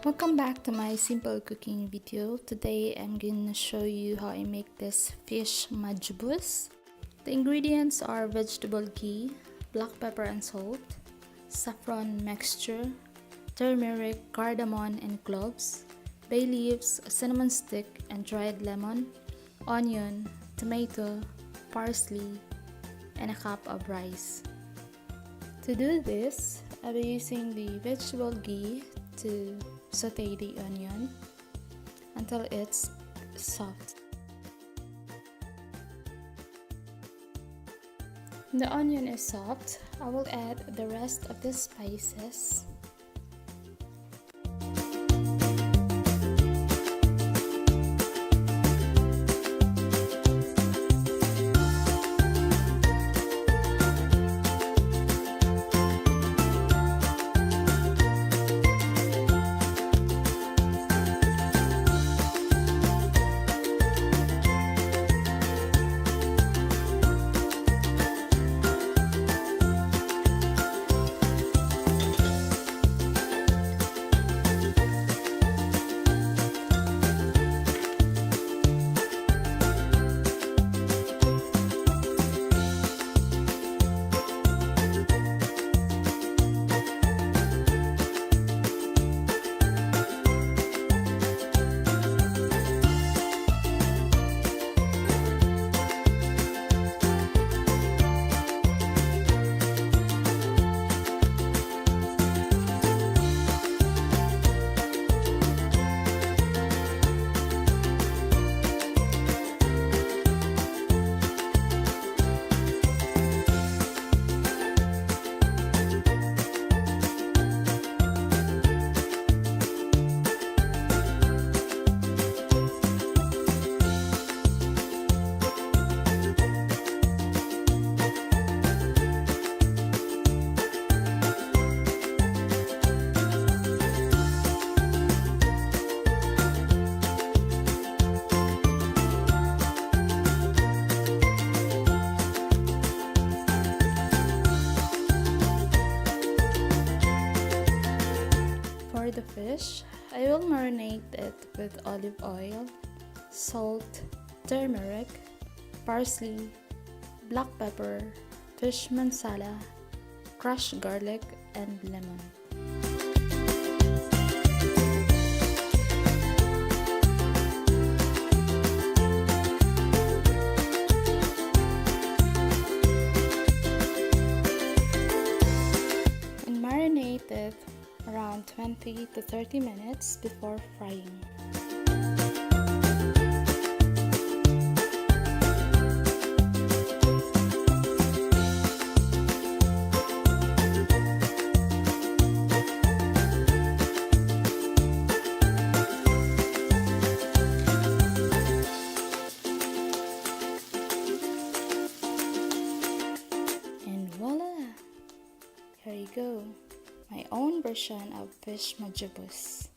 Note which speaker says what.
Speaker 1: Welcome back to my simple cooking video. Today I'm gonna show you how I make this fish majboos. The ingredients are vegetable ghee, black pepper and salt, saffron mixture, turmeric, cardamom and cloves, bay leaves, cinnamon stick and dried lemon, onion, tomato, parsley, and a cup of rice. To do this, I'll be using the vegetable ghee to saute the onion until it's soft. When the onion is soft, I will add the rest of the spices. For the fish, I will marinate it with olive oil, salt, turmeric, parsley, black pepper, fish masala, crushed garlic, and lemon. And marinate it around 20 to 30 minutes before frying. And voila! Here you go. My own version of fish majboos.